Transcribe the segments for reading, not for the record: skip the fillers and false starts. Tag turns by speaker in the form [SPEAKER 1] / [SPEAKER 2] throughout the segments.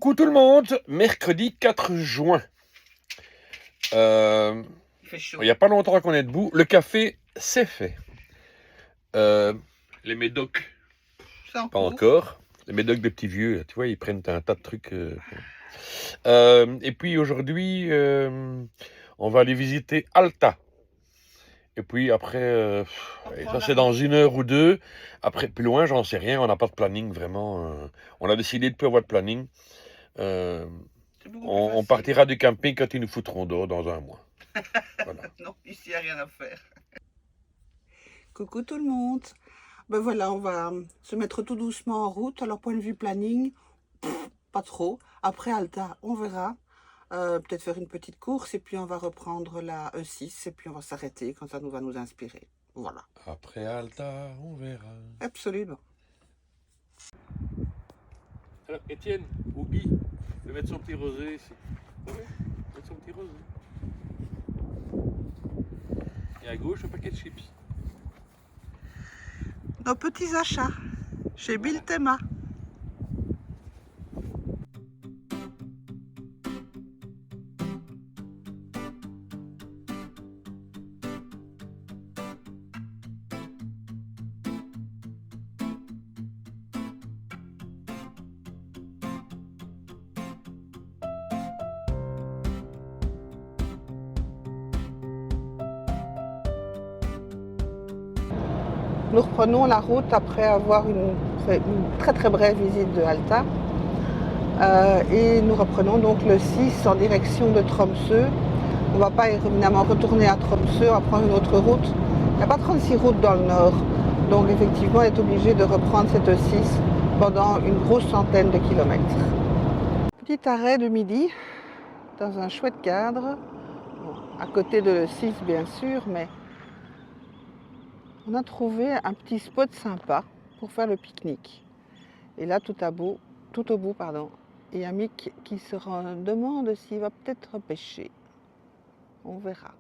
[SPEAKER 1] Coucou tout le monde, mercredi 4 juin.
[SPEAKER 2] Il fait chaud.
[SPEAKER 1] Il n'y a pas longtemps qu'on est debout. Le café, c'est fait. Les médocs,
[SPEAKER 2] C'est en
[SPEAKER 1] pas
[SPEAKER 2] cours.
[SPEAKER 1] encore. Les médocs des petits vieux, tu vois, ils prennent un tas de trucs. Et puis aujourd'hui, on va aller visiter Alta. Et puis après, ça c'est dans 1 heure ou 2. Après, plus loin, j'en sais rien, on n'a pas de planning vraiment. On a décidé de ne plus avoir de planning.
[SPEAKER 2] C'est beaucoup plus
[SPEAKER 1] On
[SPEAKER 2] facile.
[SPEAKER 1] partira du camping quand ils nous foutront dehors dans 1 mois. Voilà.
[SPEAKER 2] Non, ici, il n'y a rien à faire. Coucou tout le monde. Ben voilà, on va se mettre tout doucement en route. Alors, point de vue planning, pas trop. Après Alta, on verra. Peut-être faire une petite course et puis on va reprendre la E6 et puis on va s'arrêter quand ça nous va nous inspirer. Voilà.
[SPEAKER 1] Après Alta, on verra.
[SPEAKER 2] Absolument.
[SPEAKER 1] Alors, Étienne, ou Guy, de mettre son petit rosé ici. Oui, mettre son petit rosé. Et à gauche, un paquet de chips.
[SPEAKER 2] Nos petits achats chez Bill Thema. Nous reprenons la route après avoir une très brève visite de Alta. Et nous reprenons donc le 6 en direction de Tromsø. On ne va pas évidemment retourner à Tromsø, on va prendre une autre route. Il n'y a pas 36 routes dans le nord. Donc effectivement, on est obligé de reprendre cette 6 pendant une grosse centaine de kilomètres. Petit arrêt de midi dans un chouette cadre. Bon, à côté de le 6 bien sûr, mais on a trouvé un petit spot sympa pour faire le pique-nique. Et là, tout au bout, il y a Mick qui se demande s'il va peut-être pêcher. On verra.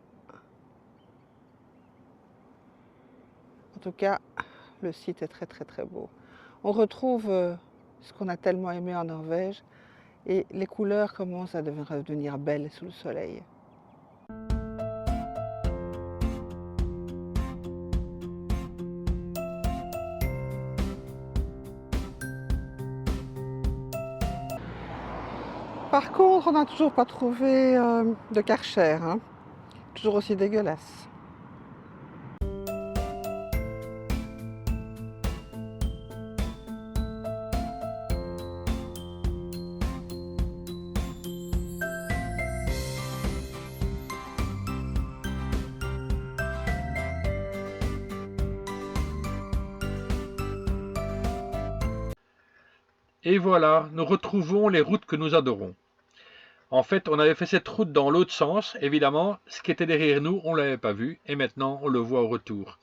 [SPEAKER 2] En tout cas, le site est très beau. On retrouve ce qu'on a tellement aimé en Norvège et les couleurs commencent à devenir belles sous le soleil. Par contre, on n'a toujours pas trouvé de Karcher, hein. Toujours aussi dégueulasse.
[SPEAKER 1] Et voilà, nous retrouvons les routes que nous adorons. En fait, on avait fait cette route dans l'autre sens, évidemment, ce qui était derrière nous, on ne l'avait pas vu, et maintenant on le voit au retour.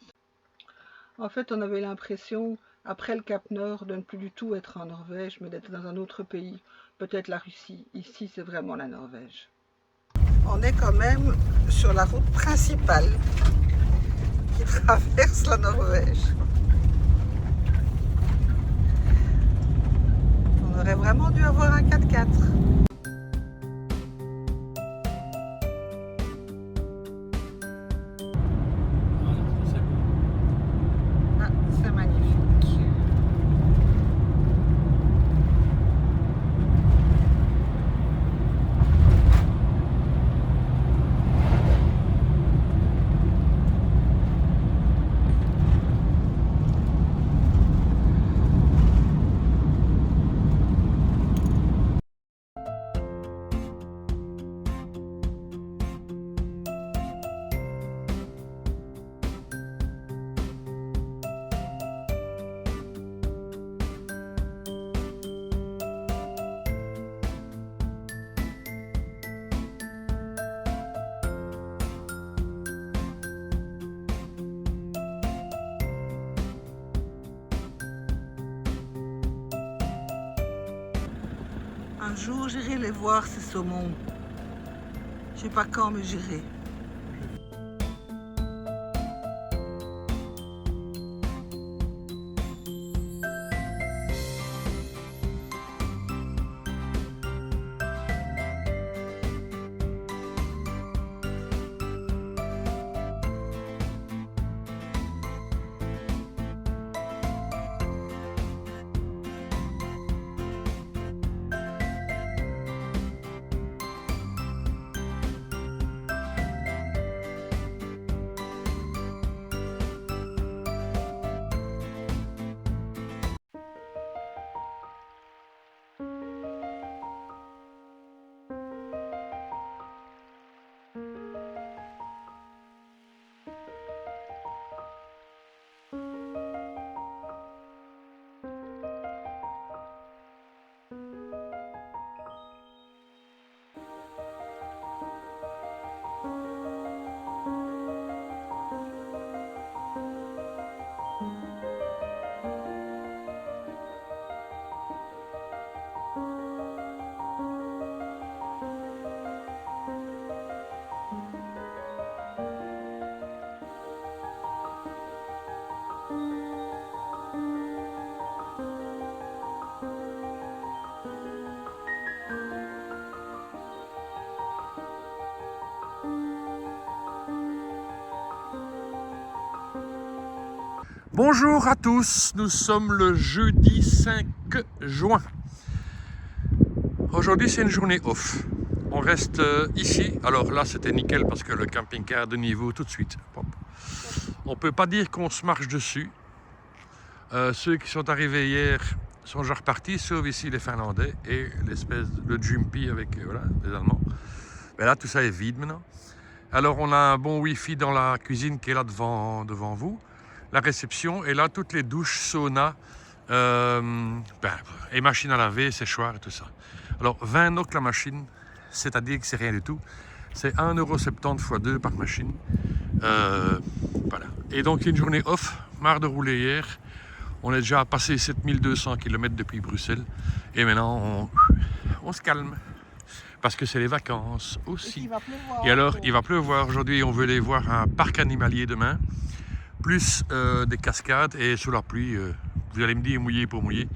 [SPEAKER 2] En fait, on avait l'impression, après le Cap Nord, de ne plus du tout être en Norvège, mais d'être dans un autre pays, peut-être la Russie. Ici, c'est vraiment la Norvège. On est quand même sur la route principale qui traverse la Norvège. On aurait vraiment dû avoir un 4x4. Ah, c'est magnifique. Un jour, j'irai les voir, ces saumons. Je sais pas quand, mais j'irai.
[SPEAKER 1] Bonjour à tous, nous sommes le jeudi 5 juin. Aujourd'hui c'est une journée off. On reste ici. Alors là c'était nickel parce que le camping-car de niveau tout de suite. Hop. On peut pas dire qu'on se marche dessus. Ceux qui sont arrivés hier sont déjà repartis, sauf ici les Finlandais et l'espèce de Jumpy avec voilà, les Allemands. Mais là tout ça est vide maintenant. Alors on a un bon wifi dans la cuisine qui est là devant vous. La réception et là toutes les douches, sauna et machines à laver, séchoir et tout ça. Alors 20 NOK la machine, c'est-à-dire que c'est rien du tout. C'est 1,70 € x 2 par machine. Voilà. Et donc une journée off, marre de rouler hier. On est déjà passé 7200 km depuis Bruxelles. Et maintenant on se calme. Parce que c'est les vacances aussi. Et alors il va pleuvoir aujourd'hui, on veut aller voir un parc animalier demain. Plus des cascades et sous la pluie, vous allez me dire mouillé pour mouiller.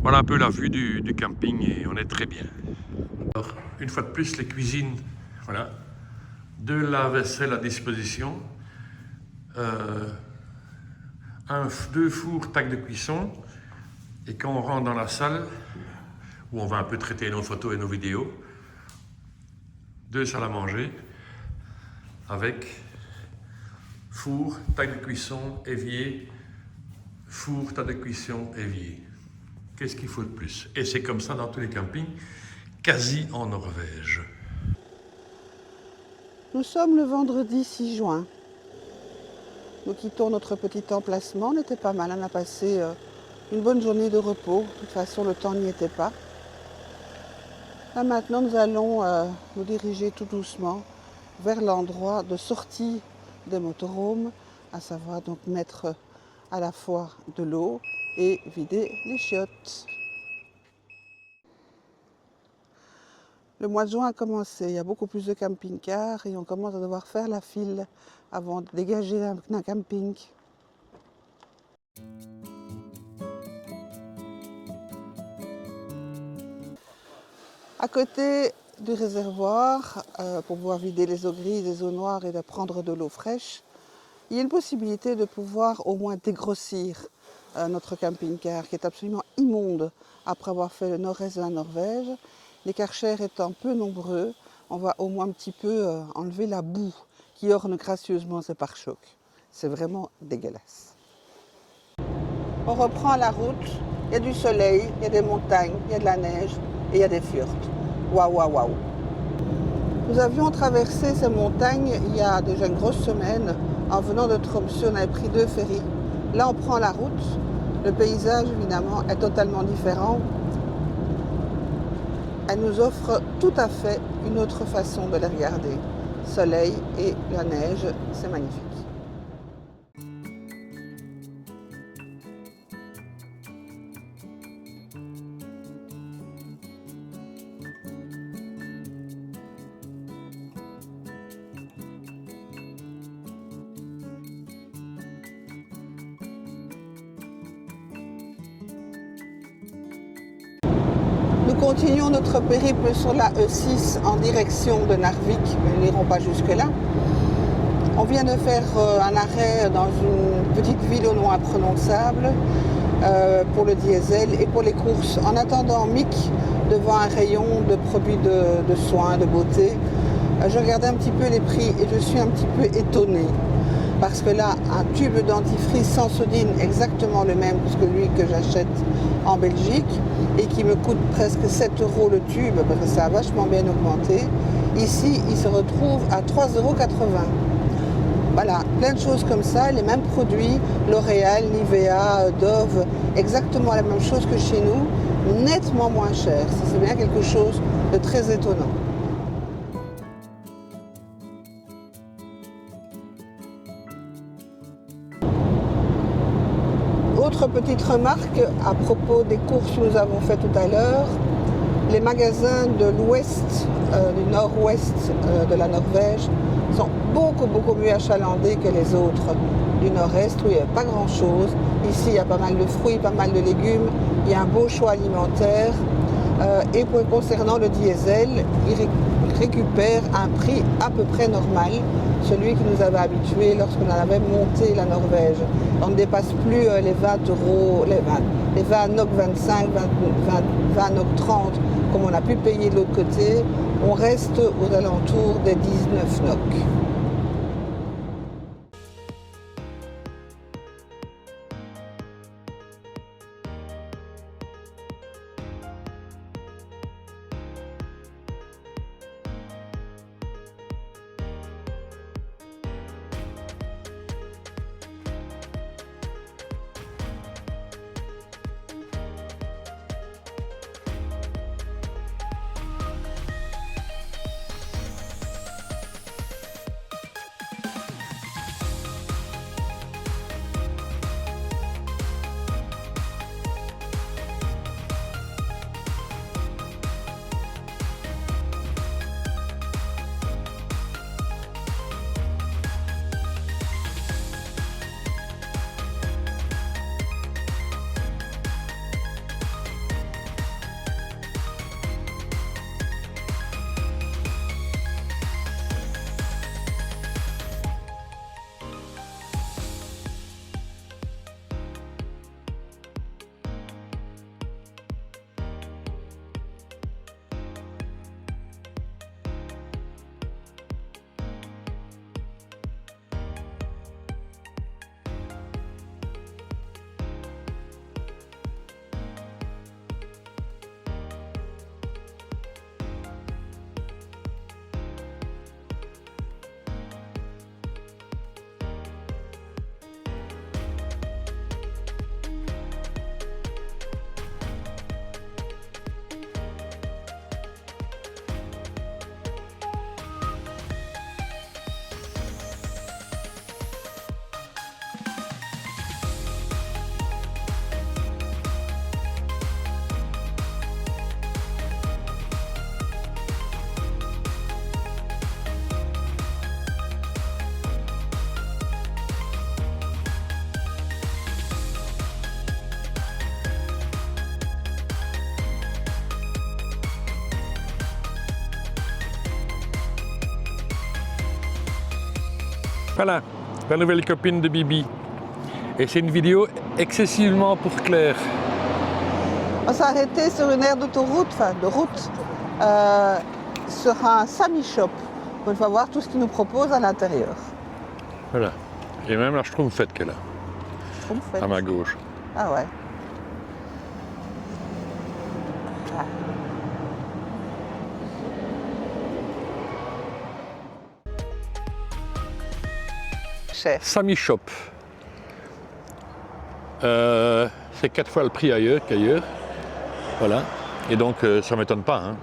[SPEAKER 1] Voilà un peu la vue du camping et on est très bien. Alors, une fois de plus, les cuisines, voilà, de la vaisselle à disposition, 2 fours, tac de cuisson, et quand on rentre dans la salle, où on va un peu traiter nos photos et nos vidéos, 2 salles à manger, avec four, tac de cuisson, évier, four, tas de cuisson, évier. Qu'est-ce qu'il faut de plus? Et c'est comme ça dans tous les campings, quasi en Norvège.
[SPEAKER 2] Nous sommes le vendredi 6 juin. Nous quittons notre petit emplacement. On était pas mal, on a passé une bonne journée de repos. De toute façon, le temps n'y était pas. Là maintenant, nous allons nous diriger tout doucement vers l'endroit de sortie des motorhomes, à savoir donc mettre à la fois de l'eau et vider les chiottes. Le mois de juin a commencé, il y a beaucoup plus de camping-cars et on commence à devoir faire la file avant de dégager un camping. À côté du réservoir, pour pouvoir vider les eaux grises, les eaux noires et de prendre de l'eau fraîche, il y a une possibilité de pouvoir au moins dégrossir notre camping-car qui est absolument immonde après avoir fait le nord-est de la Norvège. Les karchers étant peu nombreux, on va au moins un petit peu enlever la boue qui orne gracieusement ces pare-chocs. C'est vraiment dégueulasse. On reprend la route, il y a du soleil, il y a des montagnes, il y a de la neige et il y a des fjords. Waouh, waouh, waouh. Nous avions traversé ces montagnes il y a déjà une grosse semaine. En venant de Tromsø, on avait pris 2 ferries. Là, on prend la route. Le paysage, évidemment, est totalement différent. Elle nous offre tout à fait une autre façon de les regarder. Soleil et la neige, c'est magnifique. Nous continuons notre périple sur la E6 en direction de Narvik, mais nous n'irons pas jusque-là. On vient de faire un arrêt dans une petite ville au nom imprononçable pour le diesel et pour les courses. En attendant Mick devant un rayon de produits de soins, de beauté, je regardais un petit peu les prix et je suis un petit peu étonnée. Parce que là, un tube dentifrice sans sodine, exactement le même que celui que j'achète en Belgique et qui me coûte presque 7 € le tube, parce que ça a vachement bien augmenté. Ici, il se retrouve à 3,80 €. Voilà, plein de choses comme ça, les mêmes produits, L'Oréal, Nivea, Dove, exactement la même chose que chez nous, nettement moins cher. Ça, c'est bien quelque chose de très étonnant. Autre petite remarque à propos des courses que nous avons faites tout à l'heure, les magasins de l'ouest, du nord-ouest de la Norvège sont beaucoup mieux achalandés que les autres du nord-est où il n'y a pas grand-chose. Ici, il y a pas mal de fruits, pas mal de légumes, il y a un beau choix alimentaire. Et concernant le diesel, il récupère un prix à peu près normal, celui qui nous avait habitués lorsqu'on avait monté la Norvège. On ne dépasse plus les 20 euros, les 20 NOK 25, 20 NOK 30, comme on a pu payer de l'autre côté. On reste aux alentours des 19 NOK.
[SPEAKER 1] Voilà, la nouvelle copine de Bibi. Et c'est une vidéo excessivement pour Claire.
[SPEAKER 2] On s'est arrêté sur une aire d'autoroute, sur un Sami Shop. On va voir tout ce qu'ils nous proposent à l'intérieur.
[SPEAKER 1] Voilà. Et même la Schtroumpfette qu'elle a,
[SPEAKER 2] Schtroumpfette.
[SPEAKER 1] à ma gauche.
[SPEAKER 2] Ah ouais. Ah. Cher.
[SPEAKER 1] Sami Shop. C'est 4 fois le prix ailleurs qu'ailleurs. Voilà. Et donc, ça ne m'étonne pas. Hein.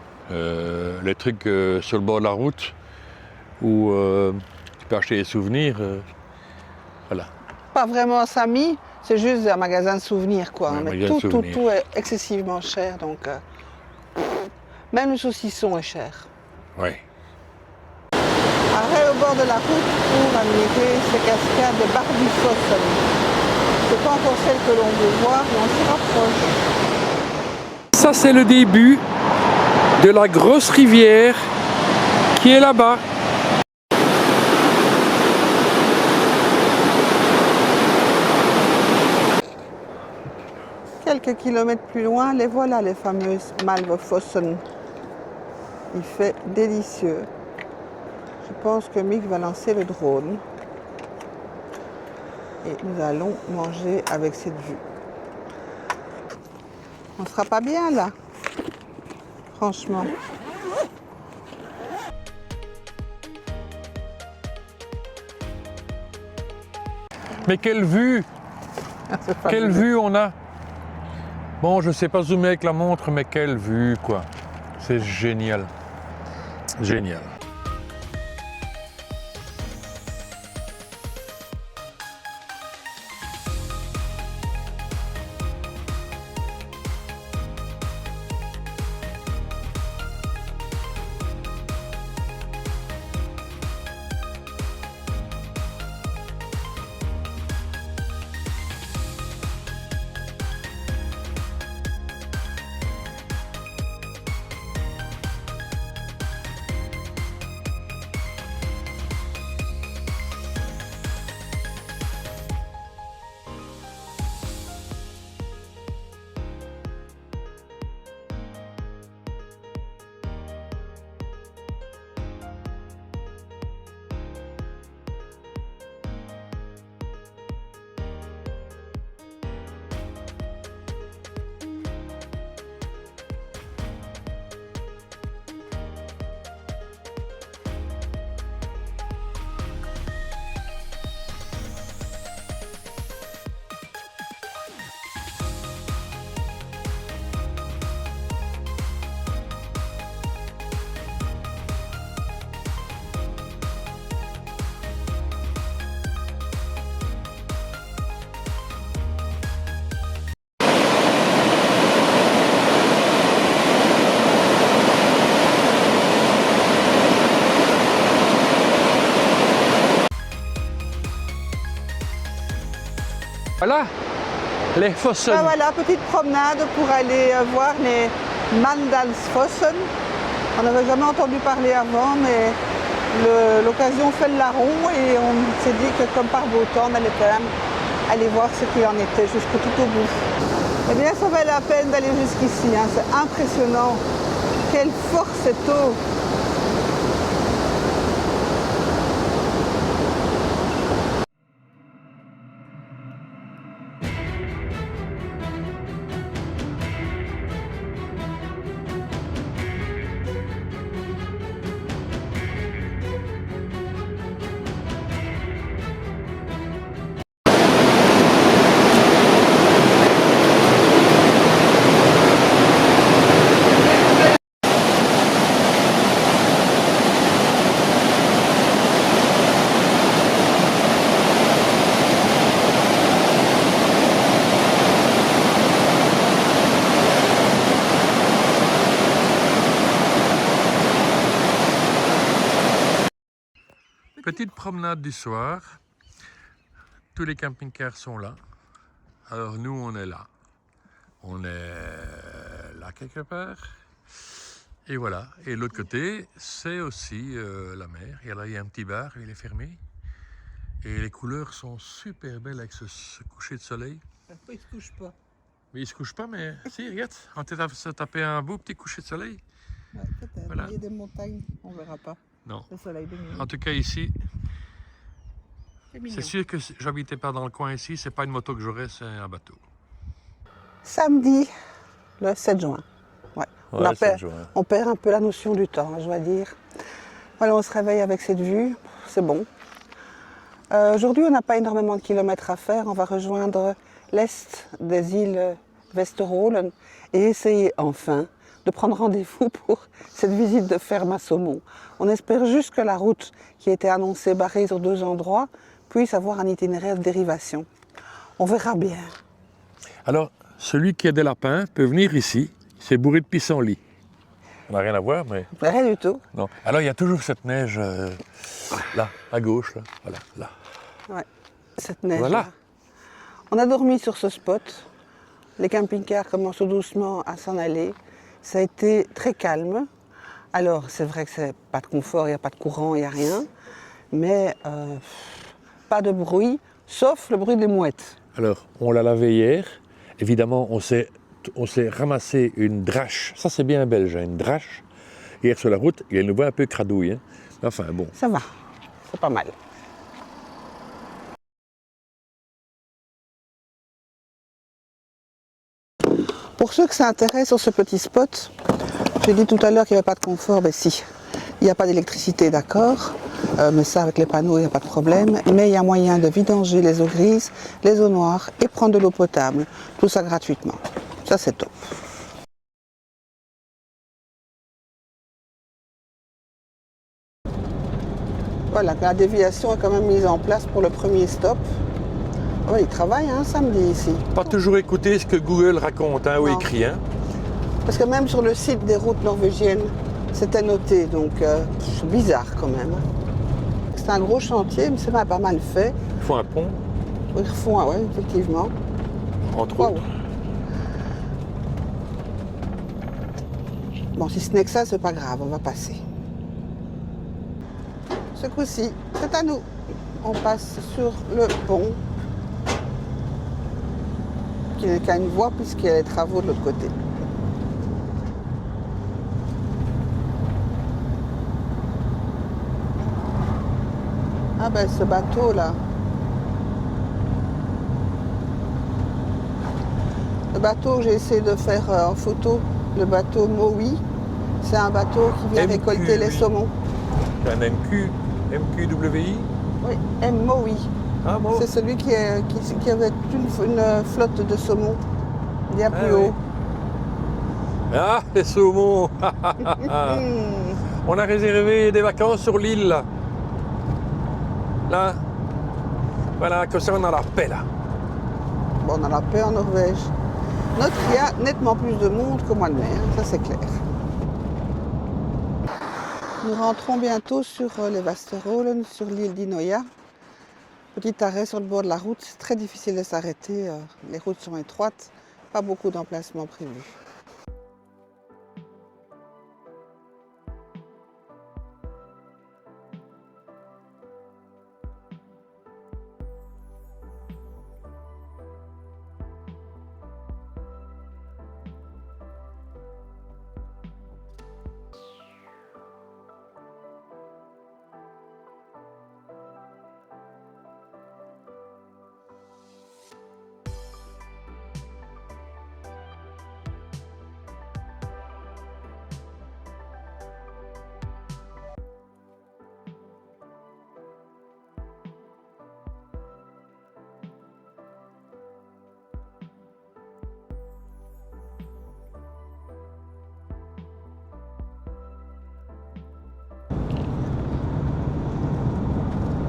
[SPEAKER 1] Les trucs sur le bord de la route où tu peux acheter des souvenirs. Voilà.
[SPEAKER 2] Pas vraiment un Sami, c'est juste un magasin de souvenirs, quoi.
[SPEAKER 1] Ouais,
[SPEAKER 2] Mais tout est excessivement cher, donc même le saucisson est cher.
[SPEAKER 1] Oui.
[SPEAKER 2] Arrêt au bord de la route pour admirer ces cascades de Bardufoss. C'est pas encore celle que l'on veut voir, mais on s'y rapproche.
[SPEAKER 1] Ça, c'est le début de la grosse rivière qui est là-bas.
[SPEAKER 2] Quelques kilomètres plus loin, les voilà, les fameuses Malvefossen. Il fait délicieux. Je pense que Mick va lancer le drone. Et nous allons manger avec cette vue. On sera pas bien là, franchement.
[SPEAKER 1] Mais quelle vue! Quelle vue on a! Bon, je sais pas zoomer avec la montre, mais quelle vue, quoi! C'est génial. Génial. Voilà, les Fossen.
[SPEAKER 2] Ben voilà, petite promenade pour aller voir les Mandalsfossen. On n'avait jamais entendu parler avant, mais l'occasion fait le larron et on s'est dit que comme par beau temps, on allait quand même aller voir ce qu'il en était jusqu'au tout au bout. Eh bien, ça valait la peine d'aller jusqu'ici, hein. C'est impressionnant. Quelle force cette eau!
[SPEAKER 1] Petite promenade du soir. Tous les camping-cars sont là. Alors nous, on est là. On est là quelque part. Et voilà. Et de l'autre côté, c'est aussi la mer. Et là, il y a un petit bar, il est fermé. Et les couleurs sont super belles avec ce coucher de soleil.
[SPEAKER 2] Il ne se couche pas.
[SPEAKER 1] Mais il ne se couche pas, mais si, regarde. On t'a tapé un beau petit coucher de soleil.
[SPEAKER 2] Ouais, peut-être.
[SPEAKER 1] Voilà.
[SPEAKER 2] Il y a des montagnes, on ne verra pas.
[SPEAKER 1] Non.
[SPEAKER 2] Le soleil de nuit.
[SPEAKER 1] En tout cas, ici,
[SPEAKER 2] C'est mignon.
[SPEAKER 1] c'est sûr que si j'habitais pas dans le coin ici, c'est pas une moto que j'aurais, c'est un bateau.
[SPEAKER 2] Samedi, le 7 juin. Ouais.
[SPEAKER 1] Ouais, 7 juin.
[SPEAKER 2] On perd un peu la notion du temps, je dois dire. Voilà, on se réveille avec cette vue, c'est bon. Aujourd'hui, on n'a pas énormément de kilomètres à faire. On va rejoindre l'est des îles Westerholen et essayer enfin de prendre rendez-vous pour cette visite de ferme à saumon. On espère juste que la route qui a été annoncée barrée sur 2 endroits puisse avoir un itinéraire de dérivation. On verra bien.
[SPEAKER 1] Alors, celui qui a des lapins peut venir ici, c'est bourré de pissenlit. On n'a rien à voir, mais...
[SPEAKER 2] Rien du tout.
[SPEAKER 1] Non. Alors, il y a toujours cette neige là, à gauche, là. Voilà, là.
[SPEAKER 2] Ouais, cette neige.
[SPEAKER 1] Voilà.
[SPEAKER 2] On a dormi sur ce spot. Les camping-cars commencent tout doucement à s'en aller. Ça a été très calme. Alors, c'est vrai que c'est pas de confort, il n'y a pas de courant, il n'y a rien. Mais pas de bruit, sauf le bruit des mouettes.
[SPEAKER 1] Alors, on l'a lavé hier. Évidemment, on s'est ramassé une drache. Ça, c'est bien belge, hein, une drache. Hier sur la route, il y a une voix un peu cradouille. Hein. Enfin, bon.
[SPEAKER 2] Ça va, c'est pas mal. Pour ceux que ça intéresse sur ce petit spot, j'ai dit tout à l'heure qu'il n'y avait pas de confort, ben si. Il n'y a pas d'électricité, d'accord, mais ça avec les panneaux, il n'y a pas de problème. Mais il y a moyen de vidanger les eaux grises, les eaux noires et prendre de l'eau potable. Tout ça gratuitement. Ça c'est top. Voilà, la déviation est quand même mise en place pour le premier stop. Oh, il travaille samedi ici.
[SPEAKER 1] Pas toujours écouter ce que Google raconte ou
[SPEAKER 2] Non.
[SPEAKER 1] écrit. Hein.
[SPEAKER 2] Parce que même sur le site des routes norvégiennes, c'était noté, donc c'est bizarre quand même. C'est un gros chantier, mais c'est pas mal fait.
[SPEAKER 1] Ils font un pont,
[SPEAKER 2] Ils refont, oui, effectivement.
[SPEAKER 1] entre
[SPEAKER 2] Waouh.
[SPEAKER 1] autres.
[SPEAKER 2] Bon, si ce n'est que ça, c'est pas grave, on va passer. Ce coup-ci, c'est à nous. On passe sur le pont, qui n'est qu'à une voie puisqu'il y a les travaux de l'autre côté. Ah ben ce bateau là. Le bateau que j'ai essayé de faire en photo, le bateau Mowi, c'est un bateau qui vient
[SPEAKER 1] MQ,
[SPEAKER 2] récolter les
[SPEAKER 1] oui.
[SPEAKER 2] saumons.
[SPEAKER 1] C'est un MQWI.
[SPEAKER 2] Oui, Mowi.
[SPEAKER 1] Ah bon.
[SPEAKER 2] C'est celui qui avait une flotte de saumons bien plus
[SPEAKER 1] oui.
[SPEAKER 2] haut.
[SPEAKER 1] Ah, les saumons.
[SPEAKER 2] Hmm.
[SPEAKER 1] On a réservé des vacances sur l'île, là. Là. Voilà, comme ça on a la paix, là.
[SPEAKER 2] Bon, on a la paix en Norvège. Il y a nettement plus de monde qu'au mois de mai, ça c'est clair. Nous rentrons bientôt sur les Westerholen, sur l'île d'Inoya. Petit arrêt sur le bord de la route, c'est très difficile de s'arrêter. Les routes sont étroites, pas beaucoup d'emplacements prévus.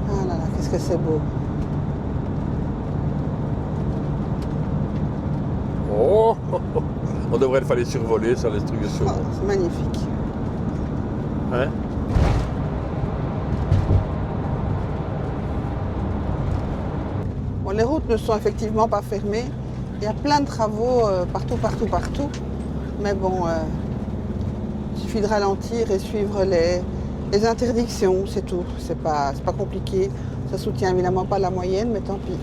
[SPEAKER 2] Ah là là, qu'est-ce que c'est beau.
[SPEAKER 1] Oh, on devrait le faire survoler, ça, les trucs de
[SPEAKER 2] Oh,
[SPEAKER 1] saumon.
[SPEAKER 2] c'est magnifique.
[SPEAKER 1] Hein?
[SPEAKER 2] Bon, les routes ne sont effectivement pas fermées. Il y a plein de travaux partout. Mais bon, il suffit de ralentir et suivre les interdictions, c'est tout. C'est pas compliqué. Ça soutient évidemment pas la moyenne, mais tant pis.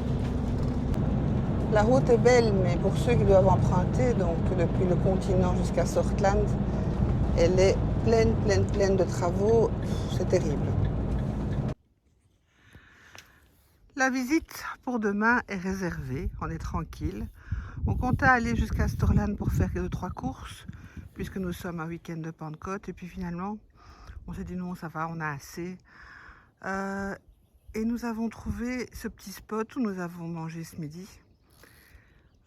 [SPEAKER 2] La route est belle, mais pour ceux qui doivent emprunter, donc depuis le continent jusqu'à Sortland, elle est pleine de travaux. C'est terrible. La visite pour demain est réservée, on est tranquille. On comptait aller jusqu'à Storland pour faire 2-3 courses, puisque nous sommes un week-end de Pentecôte. Et puis finalement, on s'est dit non, ça va, on a assez. Et nous avons trouvé ce petit spot où nous avons mangé ce midi.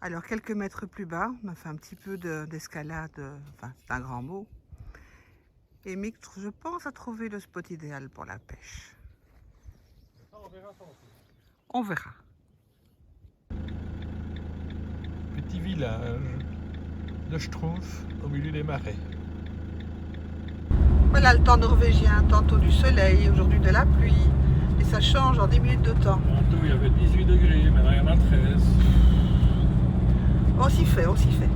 [SPEAKER 2] Alors, quelques mètres plus bas, on a fait un petit peu d'escalade, enfin, c'est un grand mot. Et Mick, je pense, a trouvé le spot idéal pour la pêche.
[SPEAKER 1] On verra ça aussi.
[SPEAKER 2] On verra.
[SPEAKER 1] Petit village de Schtroumpf au milieu des marais.
[SPEAKER 2] Voilà le temps norvégien, tantôt du soleil, aujourd'hui de la pluie. Et ça change en 10 minutes de temps.
[SPEAKER 1] Tantôt il y avait 18 degrés, maintenant il y en a 13.
[SPEAKER 2] On s'y fait, on s'y fait.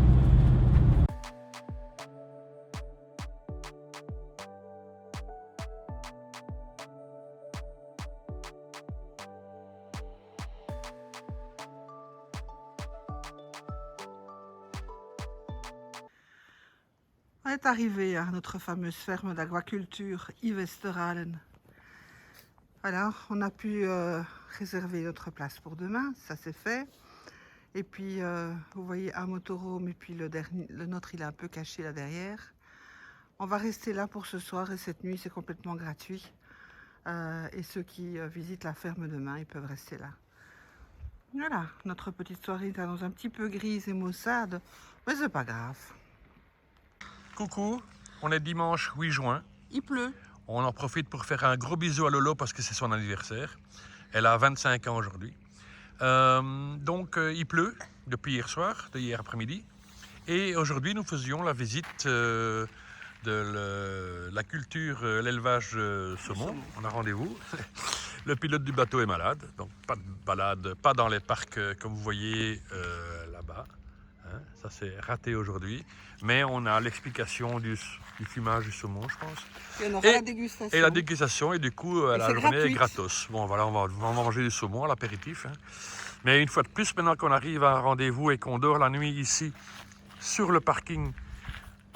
[SPEAKER 2] On est arrivé à notre fameuse ferme d'aquaculture Yvesteralen. Alors, on a pu réserver notre place pour demain, ça c'est fait. Et puis, vous voyez un motorhome et puis le nôtre, il est un peu caché là derrière. On va rester là pour ce soir et cette nuit, c'est complètement gratuit. Et ceux qui visitent la ferme demain, ils peuvent rester là. Voilà, notre petite soirée est dans un petit peu grise et maussade, mais c'est pas grave.
[SPEAKER 1] Coucou, on est dimanche 8 juin.
[SPEAKER 2] Il pleut.
[SPEAKER 1] On en profite pour faire un gros bisou à Lolo parce que c'est son anniversaire. Elle a 25 ans aujourd'hui. Donc il pleut depuis hier soir, de hier après-midi. Et aujourd'hui nous faisions la visite de la culture, l'élevage saumon. On a rendez-vous. Le pilote du bateau est malade, donc pas de balade, pas dans les parcs comme vous voyez là-bas. Hein, ça c'est raté aujourd'hui. Mais on a l'explication du fumage du saumon, je pense.
[SPEAKER 2] Et on aura la dégustation.
[SPEAKER 1] Et la dégustation, et du coup, la journée
[SPEAKER 2] gratuite.
[SPEAKER 1] est gratos. Bon, voilà, on va manger du saumon à l'apéritif. Hein. Mais une fois de plus, maintenant qu'on arrive à un rendez-vous et qu'on dort la nuit ici, sur le parking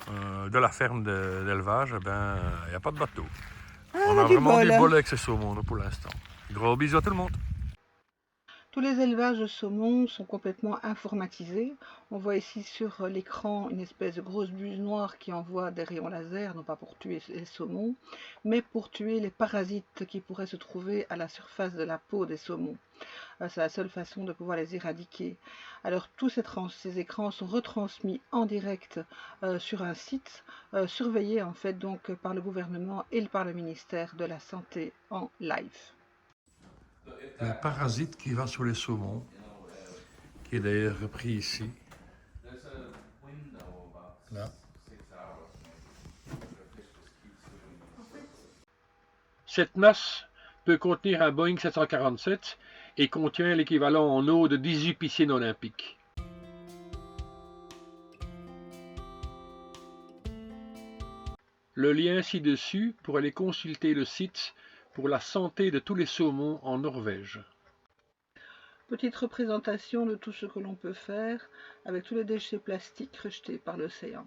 [SPEAKER 1] de la ferme d'élevage, il n'y a pas de bateau. On a vraiment du bol avec ces saumons pour l'instant. Gros bisous à tout le monde.
[SPEAKER 2] Tous les élevages de saumon sont complètement informatisés. On voit ici sur l'écran une espèce de grosse buse noire qui envoie des rayons laser, non pas pour tuer les saumons, mais pour tuer les parasites qui pourraient se trouver à la surface de la peau des saumons. C'est la seule façon de pouvoir les éradiquer. Alors tous ces écrans sont retransmis en direct sur un site surveillé en fait donc par le gouvernement et par le ministère de la Santé en live.
[SPEAKER 1] Le parasite qui va sur les saumons, qui est d'ailleurs repris ici. Là. Cette masse
[SPEAKER 3] peut contenir un Boeing 747 et contient l'équivalent en eau de 18 piscines olympiques. Le lien ci-dessus pour aller consulter le site pour la santé de tous les saumons en Norvège.
[SPEAKER 2] Petite représentation de tout ce que l'on peut faire avec tous les déchets plastiques rejetés par l'océan.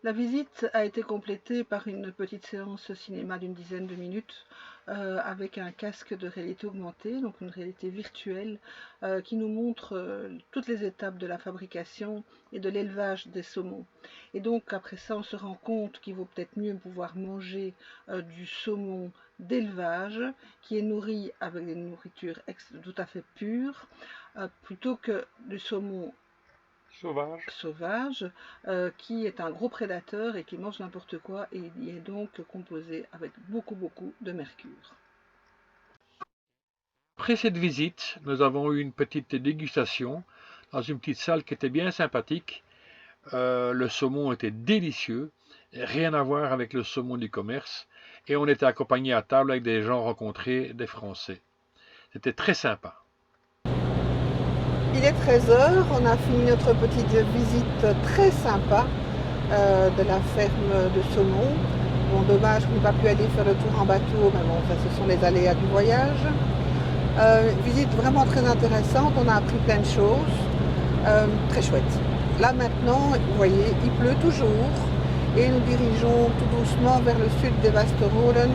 [SPEAKER 2] La visite a été complétée par une petite séance cinéma d'une dizaine de minutes avec un casque de réalité augmentée, donc une réalité virtuelle qui nous montre toutes les étapes de la fabrication et de l'élevage des saumons. Et donc après ça, on se rend compte qu'il vaut peut-être mieux pouvoir manger du saumon d'élevage qui est nourri avec des nourritures tout à fait pures plutôt que du saumon sauvage qui est un gros prédateur et qui mange n'importe quoi et il est donc composé avec beaucoup de mercure.
[SPEAKER 3] Après cette visite, nous avons eu une petite dégustation dans une petite salle qui était bien sympathique. Le saumon était délicieux, rien à voir avec le saumon du commerce, et on était accompagné à table avec des gens rencontrés, des Français. C'était très sympa.
[SPEAKER 2] Il est 13h, on a fini notre petite visite très sympa de la ferme de saumon. Bon, dommage qu'on n'ait pas pu aller faire le tour en bateau, mais bon, ça, ce sont les aléas du voyage. Visite vraiment très intéressante, on a appris plein de choses, très chouette. Là maintenant, vous voyez, il pleut toujours et nous dirigeons tout doucement vers le sud de Vasterolen,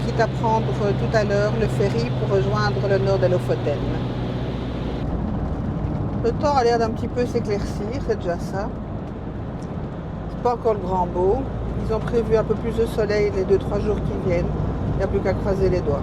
[SPEAKER 2] quitte à prendre tout à l'heure le ferry pour rejoindre le nord de Lofoten. Le temps a l'air d'un petit peu s'éclaircir, c'est déjà ça. C'est pas encore le grand beau. Ils ont prévu un peu plus de soleil les 2-3 jours qui viennent. Il n'y a plus qu'à croiser les doigts.